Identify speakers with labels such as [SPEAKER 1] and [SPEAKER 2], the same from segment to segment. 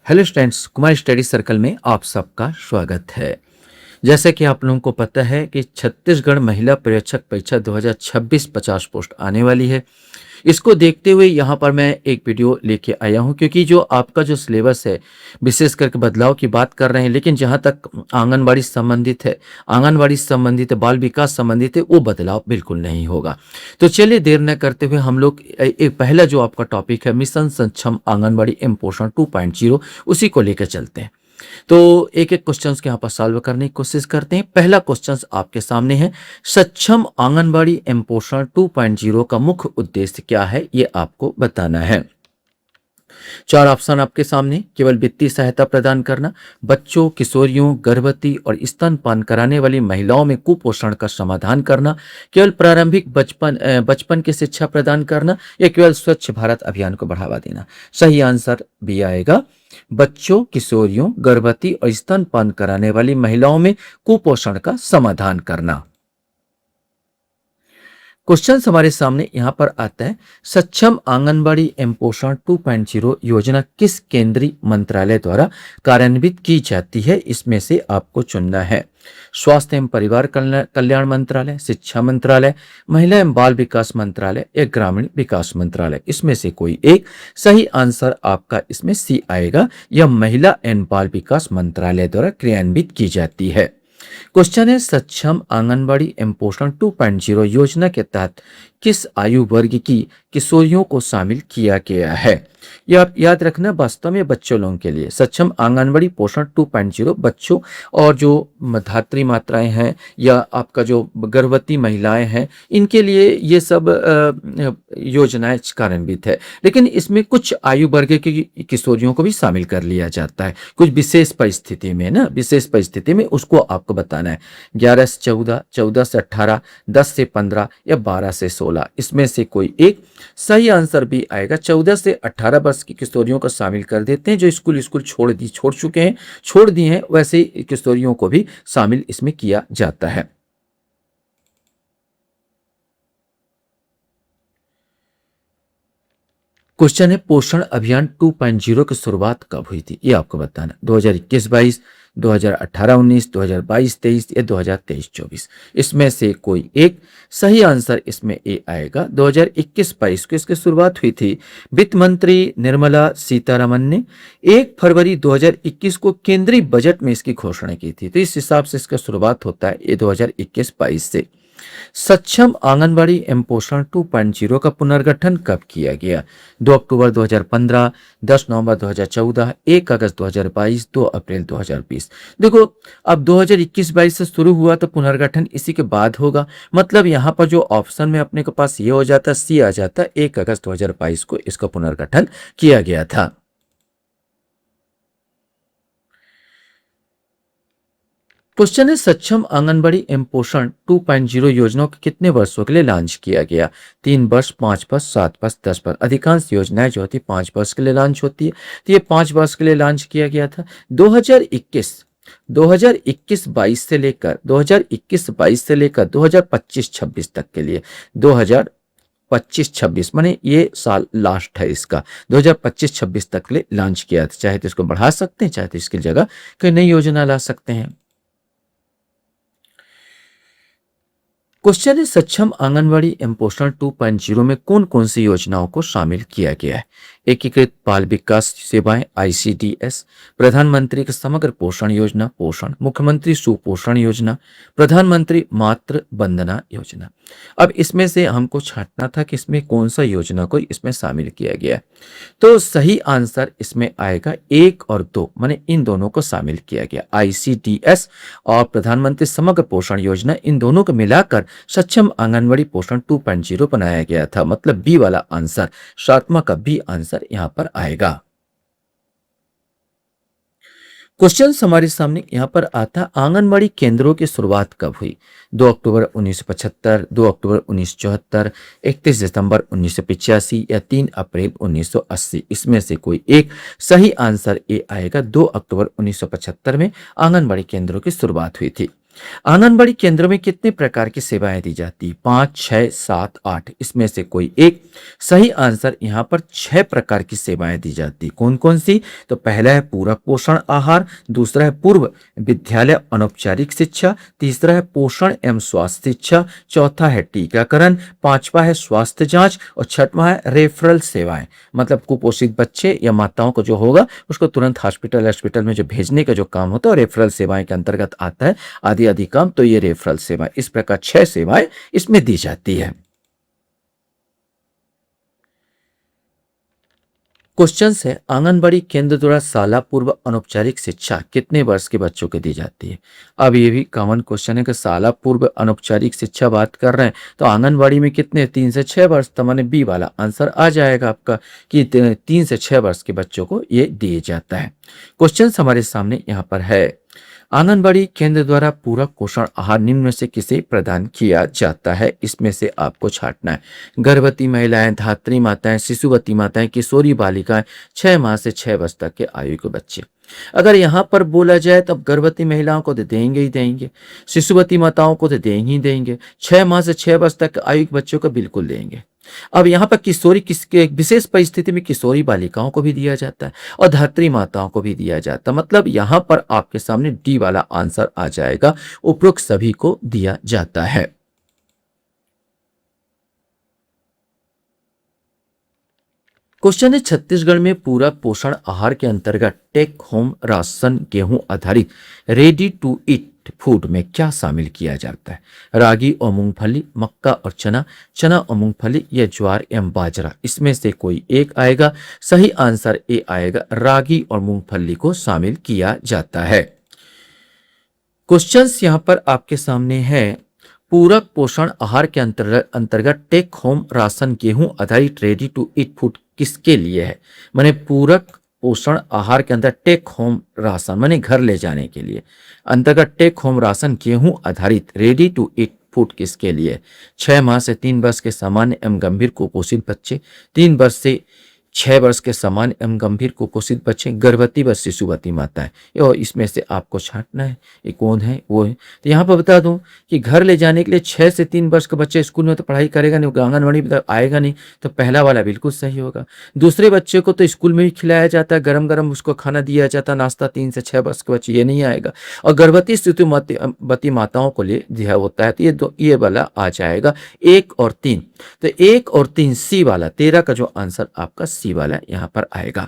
[SPEAKER 1] Hello students, Kumar study circle में आप सबका स्वागत है। जैसे कि आप लोगों को पता है कि छत्तीसगढ़ महिला पर्यवेक्षक परीक्षा 2026 50 पोस्ट आने वाली है। इसको देखते हुए यहाँ पर मैं एक वीडियो लेके आया हूँ, क्योंकि जो आपका जो सिलेबस है विशेष करके बदलाव की बात कर रहे हैं, लेकिन जहाँ तक आंगनबाड़ी संबंधित है, बाल विकास संबंधित है, वो बदलाव बिल्कुल नहीं होगा। तो चलिए देर न करते हुए हम लोग एक पहला जो आपका टॉपिक है मिशन सक्षम आंगनबाड़ी एवं पोषण 2.0 उसी को लेकर चलते हैं। तो एक एक क्वेश्चंस के यहाँ पर सॉल्व करने की कोशिश करते हैं। पहला क्वेश्चन आपके सामने है, सक्षम आंगनबाड़ी एवं पोषण 2.0 का मुख्य उद्देश्य क्या है, ये आपको बताना है। चार ऑप्शन आपके सामने, केवल वित्तीय सहायता प्रदान करना, बच्चों, किशोरियों, गर्भवती और स्तनपान कराने वाली महिलाओं में कुपोषण का समाधान करना, केवल प्रारंभिक बचपन की शिक्षा प्रदान करना, या केवल स्वच्छ भारत अभियान को बढ़ावा देना। सही आंसर भी आएगा, बच्चों, किशोरियों, गर्भवती और स्तनपान कराने वाली महिलाओं में कुपोषण का समाधान करना। क्वेश्चन हमारे सामने यहां पर आता है, सक्षम आंगनबाड़ी एवं पोषण 2.0 योजना किस केंद्रीय मंत्रालय द्वारा कार्यान्वित की जाती है, इसमें से आपको चुनना है। स्वास्थ्य एवं परिवार कल्याण मंत्रालय, शिक्षा मंत्रालय, महिला एवं बाल विकास मंत्रालय या ग्रामीण विकास मंत्रालय, इसमें से कोई एक। सही आंसर आपका इसमें सी आएगा, यह महिला एवं बाल विकास मंत्रालय द्वारा क्रियान्वित की जाती है। क्वेश्चन है, सक्षम आंगनबाड़ी एवं पोषण 2.0 योजना के तहत किस आयु वर्ग की किशोरियों को शामिल किया गया है। यह आप याद रखना, वास्तव में बच्चों लोगों के लिए सक्षम आंगनबाड़ी पोषण 2.0 बच्चों और जो धात्री मात्राएं हैं या आपका जो गर्भवती महिलाएं हैं, इनके लिए ये सब योजनाएं कार्यान्वित है। लेकिन इसमें कुछ आयु वर्ग की किशोरियों को भी शामिल कर लिया जाता है कुछ विशेष परिस्थिति में विशेष परिस्थिति में उसको आपको बताना है। 11 से 14, 14 से 18, 10 से 15 या 12 से 16, इसमें से कोई एक। सही आंसर भी आएगा, 14 से 18 वर्ष की किशोरियों को शामिल कर देते हैं। जो स्कूल छोड़ चुके हैं, छोड़ दिए हैं, वैसे किशोरियों को भी शामिल इसमें किया जाता है। क्वेश्चन है, पोषण अभियान 2.0 की शुरुआत कब हुई थी, ये आपको बताना। 2021-22, 2018-19, 2022-23 या 2023-24, इसमें से कोई एक। सही आंसर इसमें ए आएगा, 2021-22 को इसकी शुरुआत हुई थी। वित्त मंत्री निर्मला सीतारमन ने 1 फरवरी 2021 को केंद्रीय बजट में इसकी घोषणा की थी। तो इस हिसाब से इसका शुरुआत होता है ये 2021-22 से। सक्षम आंगनबाड़ी एवं पोषण 2.0 का पुनर्गठन कब किया गया। 2 अक्टूबर 2015, 10 नवंबर 2014, 1 अगस्त 2022, 2 अप्रैल 2020। देखो, अब 2021-22 से शुरू हुआ तो पुनर्गठन इसी के बाद होगा। मतलब यहाँ पर जो ऑप्शन में अपने के पास ये हो जाता, सी आ जाता, 1 अगस्त 2022 को इसका पुनर्गठन किया गया था। क्वेश्चन है, सक्षम आंगनबाड़ी एवं पोषण 2.0 योजना को कितने वर्षों के लिए लॉन्च किया गया। 3 वर्ष, 5 वर्ष, 7 वर्ष, 10 वर्ष। अधिकांश योजनाएं जो होती है 5 वर्ष के लिए लॉन्च होती है, तो ये 5 वर्ष के लिए लॉन्च किया गया था। 2021-22 से लेकर 2025-26 तक के लिए, 2025-26 माने ये साल लास्ट है इसका, 2025-26 तक के लिए लॉन्च किया था। चाहे तो इसको बढ़ा सकते हैं, चाहे तो इसकी जगह कोई नई योजना ला सकते हैं। क्वेश्चन है, सक्षम आंगनबाड़ी एवं पोषण 2.0 में कौन कौन सी योजनाओं को शामिल किया गया है। एकीकृत बाल विकास सेवाएं ICDS, प्रधानमंत्री की समग्र पोषण योजना पोषण, मुख्यमंत्री सुपोषण योजना, प्रधानमंत्री मातृ वंदना योजना। अब इसमें से हमको छांटना था कि इसमें कौन सा योजना को इसमें शामिल किया गया है। तो सही आंसर इसमें आएगा 1 और 2, माने इन दोनों को शामिल किया गया। ICDS और प्रधानमंत्री समग्र पोषण योजना, इन दोनों को मिलाकर सक्षम आंगनबाड़ी पोषण 2.0 बनाया गया था। मतलब बी वाला आंसर, सातवां का बी आंसर यहां पर आएगा। क्वेश्चन हमारे सामने यहां पर आता, आंगनबाड़ी केंद्रों की शुरुआत कब हुई। 2 अक्टूबर 1975, 2 अक्टूबर 1974, 31 दिसंबर 1985 या 3 अप्रैल 1980, इसमें से कोई एक। सही आंसर ए आएगा, 2 अक्टूबर 1975 में आंगनबाड़ी केंद्रों की शुरुआत हुई थी। आंगनबाड़ी केंद्रों में कितने प्रकार की सेवाएं दी जाती है? 5, 6, 7, 8 इसमें से कोई एक। सही आंसर यहाँ पर 6 प्रकार की सेवाएं दी जाती है। कौन कौन सी? तो पहला है पूरक पोषण आहार, दूसरा है पूर्व विद्यालय अनौपचारिक शिक्षा, तीसरा है पोषण एवं स्वास्थ्य शिक्षा, चौथा है टीकाकरण, पांचवा है स्वास्थ्य जांच और छठवां है रेफरल सेवाएं। मतलब कुपोषित बच्चे या माताओं को जो होगा उसको तुरंत हॉस्पिटल में जो भेजने का जो काम होता है रेफरल सेवाएं के अंतर्गत आता है। आदि आदि काम तो ये रेफरल सेवाएं, इस प्रकार 6 सेवाएं इसमें दी जाती है। क्वेश्चन है आंगनबाड़ी केंद्र द्वारा शाला पूर्व अनौपचारिक शिक्षा कितने वर्ष के बच्चों को दी जाती है? अब ये भी कॉमन क्वेश्चन है कि शाला पूर्व अनौपचारिक शिक्षा बात कर रहे हैं तो आंगनबाड़ी में कितने? 3 से 6 वर्ष। तो माने बी वाला आंसर आ जाएगा आपका कि 3 से 6 वर्ष के बच्चों को ये दिए जाता है। क्वेश्चन हमारे सामने यहाँ पर है आंगनबाड़ी केंद्र द्वारा पूरक पोषण आहार निम्न में से किसे प्रदान किया जाता है? इसमें से आपको छांटना है। गर्भवती महिलाएं, धात्री माताएं, शिशुवती माताएं, किशोरी बालिकाएं, 6 माह से 6 वर्ष तक के आयु के बच्चे। अगर यहाँ पर बोला जाए तो गर्भवती महिलाओं को तो देंगे ही देंगे, शिशुवती माताओं को तो देंगे ही देंगे, 6 माह से 6 वर्ष तक आयु के बच्चों को बिल्कुल देंगे। अब यहाँ पर किशोरी किसके विशेष परिस्थिति में किशोरी बालिकाओं को भी दिया जाता है और धात्री माताओं को भी दिया जाता है। मतलब यहाँ पर आपके सामने डी वाला आंसर आ जाएगा, उपरोक्त सभी को दिया जाता है। क्वेश्चन है छत्तीसगढ़ में पूरक पोषण आहार के अंतर्गत टेक होम राशन गेहूं आधारित रेडी टू ईट फूड में क्या शामिल किया जाता है? रागी और मूंगफली, मक्का और चना, चना और मूंगफली या ज्वार एवं बाजरा। इसमें से कोई एक आएगा। सही आंसर ए आएगा, रागी और मूंगफली को शामिल किया जाता है। क्वेश्चंस यहां पर आपके सामने है पूरक पोषण आहार के अंतर्गत टेक होम राशन गेहूं आधारित रेडी टू ईट फूड किसके लिए है? माने पूरक पोषण आहार के अंदर टेक होम राशन माने घर ले जाने के लिए अंतर्गत टेक होम राशन गेहूं आधारित रेडी टू ईट फूड किसके लिए? 6 माह से 3 वर्ष के सामान्य एवं गंभीर कुपोषित बच्चे, 3 वर्ष से 6 वर्ष के सामान्य एवं गंभीर कुपोषित बच्चे, गर्भवती व शिशुवती माताएं। और इसमें से आपको छांटना है ये कौन है वो है। तो यहाँ पर बता दूं कि घर ले जाने के लिए 6 से 3 वर्ष का बच्चे स्कूल में तो पढ़ाई करेगा नहीं, आंगनबाड़ी में आएगा नहीं, तो पहला वाला बिल्कुल सही होगा। दूसरे बच्चे को तो स्कूल में ही खिलाया जाता है, गरम गरम उसको खाना दिया जाता है नाश्ता, 3 से 6 वर्ष के बच्चे ये नहीं आएगा। और गर्भवती शिशुवती माताओं को लिए दिया होता है तो ये वाला आ जाएगा 1 और 3। तो 1 और 3 सी वाला 13 का जो आंसर आपका सी वाला यहां पर आएगा।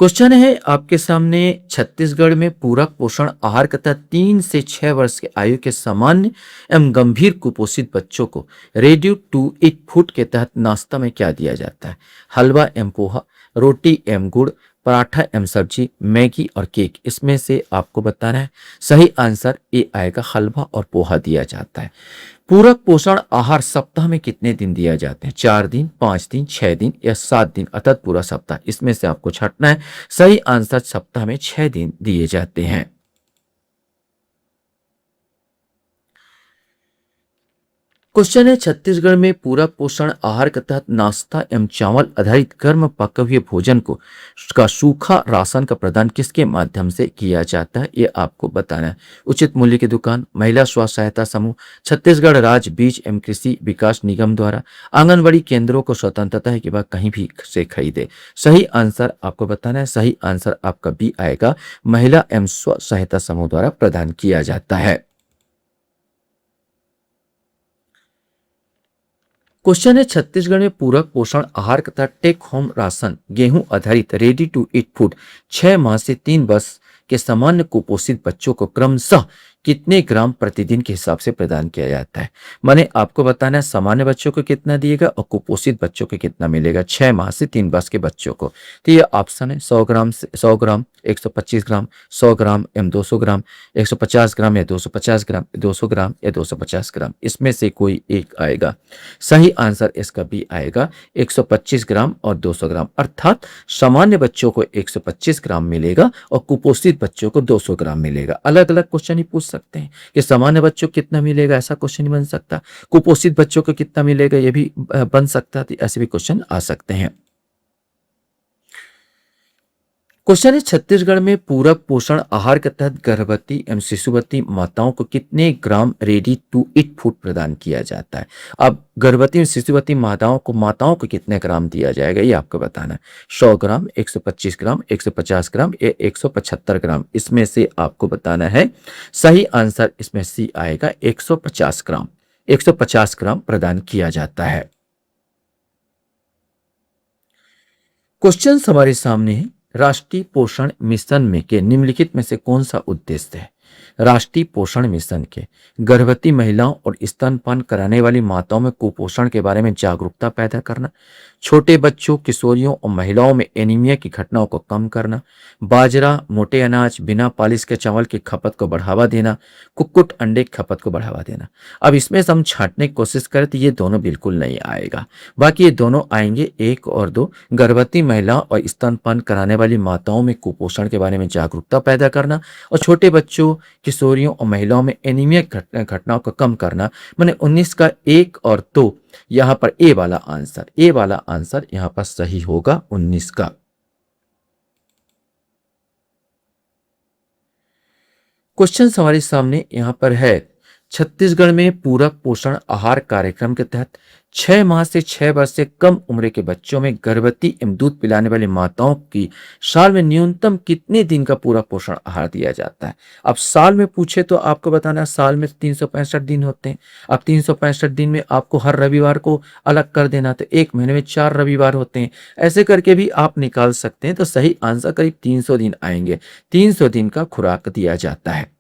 [SPEAKER 1] क्वेश्चन है आपके सामने छत्तीसगढ़ में पूरक पोषण आहार तथा 3 से 6 वर्ष के आयु के सामान्य एवं गंभीर कुपोषित बच्चों को रेडी टू ईट फूड के तहत नाश्ता में क्या दिया जाता है? हलवा एवं पोहा, रोटी एवं गुड़, पराठा एवं सब्जी, मैगी और केक। इसमें से आपको बताना है। सही आंसर ए आएगा, हलवा और पोहा दिया जाता है। पूरक पोषण आहार सप्ताह में कितने दिन दिया जाते हैं? 4 दिन, 5 दिन, 6 दिन या 7 दिन अर्थात पूरा सप्ताह। इसमें से आपको छांटना है। सही आंसर सप्ताह में 6 दिन दिए जाते हैं। क्वेश्चन है छत्तीसगढ़ में पूरक पोषण आहार के तहत नाश्ता एवं चावल आधारित गर्म पके हुए भोजन को का सूखा राशन का प्रदान किसके माध्यम से किया जाता है? ये आपको बताना है। उचित मूल्य की दुकान, महिला स्व सहायता समूह, छत्तीसगढ़ राज्य बीज एवं कृषि विकास निगम द्वारा, आंगनबाड़ी केंद्रों को स्वतंत्रता है कि वह कहीं भी से खरीदे। सही आंसर आपको बताना है। सही आंसर आपका बी आएगा, महिला एवं स्व सहायता समूह द्वारा प्रदान किया जाता है। क्वेश्चन है छत्तीसगढ़ में पूरक पोषण आहार तथा टेक होम राशन गेहूं आधारित रेडी टू ईट फूड 6 माह से 3 वर्ष के सामान्य कुपोषित बच्चों को क्रमशः कितने ग्राम प्रतिदिन के हिसाब से प्रदान किया जाता है? माने आपको बताना है सामान्य बच्चों को कितना दिएगा और कुपोषित बच्चों को कितना मिलेगा 6 माह से 3 वर्ष के बच्चों को। तो ये ऑप्शन है 100 ग्राम से 100 ग्राम, 125 ग्राम, 100 ग्राम एवं 200 ग्राम, 150 ग्राम या 250 ग्राम, 200 ग्राम या 250 ग्राम। इसमें से कोई एक आएगा। सही आंसर इसका भी आएगा 125 ग्राम और 200 ग्राम अर्थात सामान्य बच्चों को 125 ग्राम मिलेगा और कुपोषित बच्चों को 200 ग्राम मिलेगा। अलग अलग क्वेश्चन ही पूछ सकते हैं कि सामान्य बच्चों को कितना मिलेगा, ऐसा क्वेश्चन ही बन सकता। कुपोषित बच्चों को कितना मिलेगा ये भी बन सकता है। ऐसे भी क्वेश्चन आ सकते हैं। क्वेश्चन है छत्तीसगढ़ में पूरक पोषण आहार के तहत गर्भवती एवं शिशुवती माताओं को कितने ग्राम रेडी टू ईट फूड प्रदान किया जाता है। अब गर्भवती एवं शिशुवती माताओं को कितने ग्राम दिया जाएगा ये आपको बताना है। 100 ग्राम, 125 ग्राम, 150 ग्राम या 175 ग्राम, इसमें से आपको बताना है। सही आंसर इसमें सी आएगा, 150 ग्राम। 150 ग्राम प्रदान किया जाता है। क्वेश्चन हमारे सामने है, राष्ट्रीय पोषण मिशन में के निम्नलिखित में से कौन सा उद्देश्य है। राष्ट्रीय पोषण मिशन के गर्भवती महिलाओं और स्तनपान कराने वाली माताओं में कुपोषण के बारे में जागरूकता पैदा करना, छोटे बच्चों, किशोरियों और महिलाओं में एनीमिया की घटनाओं को कम करना, बाजरा, मोटे अनाज, बिना पालिश के चावल की खपत को बढ़ावा देना, कुक्कुट अंडे की खपत को बढ़ावा देना। अब इसमें से हम छांटने की कोशिश करें तो ये दोनों बिल्कुल नहीं आएगा, बाकी ये दोनों आएंगे 1 और 2। गर्भवती महिला और स्तनपान कराने वाली माताओं में कुपोषण के बारे में जागरूकता पैदा करना और छोटे बच्चों, किशोरियों और महिलाओं में एनीमिया घटनाओं को कम करना। मैंने 19 का 1 और 2 यहां पर ए वाला आंसर यहां पर सही होगा 19 का। क्वेश्चन हमारे सामने यहां पर है, छत्तीसगढ़ में पूरक पोषण आहार कार्यक्रम के तहत 6 माह से 6 वर्ष से कम उम्र के बच्चों में गर्भवती एवं दूध पिलाने वाली माताओं की साल में न्यूनतम कितने दिन का पूरक पोषण आहार दिया जाता है। अब साल में पूछे तो आपको बताना है, साल में 365 दिन होते हैं। अब 365 दिन में आपको हर रविवार को अलग कर देना, तो 1 महीने में 4 रविवार होते हैं। ऐसे करके भी आप निकाल सकते हैं, तो सही आंसर करीब 300 दिन आएंगे। 300 दिन का खुराक दिया जाता है।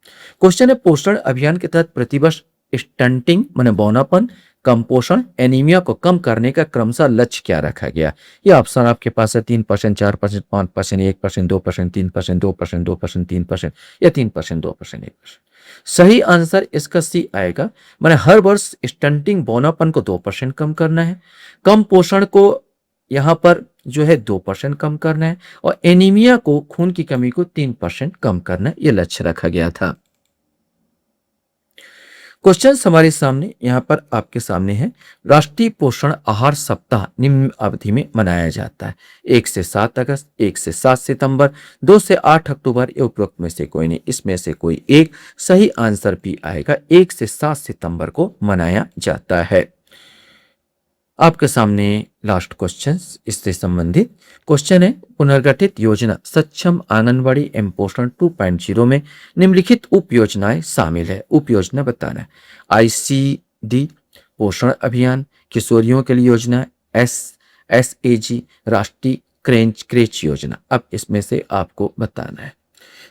[SPEAKER 1] क्वेश्चन है, पोषण अभियान के तहत प्रतिवर्ष स्टंटिंग माने बौनापन, कम पोषण, एनीमिया को कम करने का क्रमशः लक्ष्य क्या रखा गया। ये ऑप्शन आपके पास है 3%, 4%, 5%, 1%, 2%, 3%, 2%, 2%, 3% या 3%, 2%, 1%। सही आंसर इसका सी आएगा। माने हर वर्ष स्टंटिंग बौनापन को 2% कम करना है, कम पोषण को यहाँ पर जो है 2% कम करना है और एनीमिया को, खून की कमी को 3% कम करना है। ये लक्ष्य रखा गया था। क्वेश्चन हमारे सामने यहां पर आपके सामने है, राष्ट्रीय पोषण आहार सप्ताह निम्न अवधि में मनाया जाता है। 1 से 7 अगस्त, 1 से 7 सितंबर, 2 से 8 अक्टूबर, ये उपरोक्त में से कोई नहीं, इसमें से कोई एक। सही आंसर भी आएगा, 1 से 7 सितंबर को मनाया जाता है। आपके सामने लास्ट क्वेश्चन इससे संबंधित क्वेश्चन है, पुनर्गठित योजना सक्षम आंगनबाड़ी एवं पोषण 2.0 में निम्नलिखित उप योजनाएं शामिल है। उप योजना बताना है, ICD पोषण अभियान, किशोरियों के लिए योजना, SAG राष्ट्रीय क्रेच योजना। अब इसमें से आपको बताना है।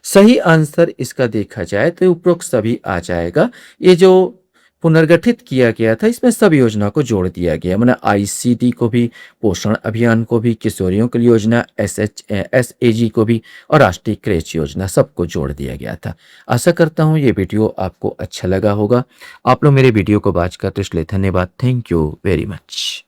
[SPEAKER 1] सही आंसर इसका देखा जाए तो उपरोक्त सभी आ जाएगा। ये जो पुनर्गठित किया गया था इसमें सब योजना को जोड़ दिया गया, मतलब ICD को भी, पोषण अभियान को भी, किशोरियों के लिए योजना, SAG को भी और राष्ट्रीय क्रेच योजना, सबको जोड़ दिया गया था। आशा करता हूँ ये वीडियो आपको अच्छा लगा होगा। आप लोग मेरे वीडियो को वॉच करते इसलिए धन्यवाद। Thank you very much.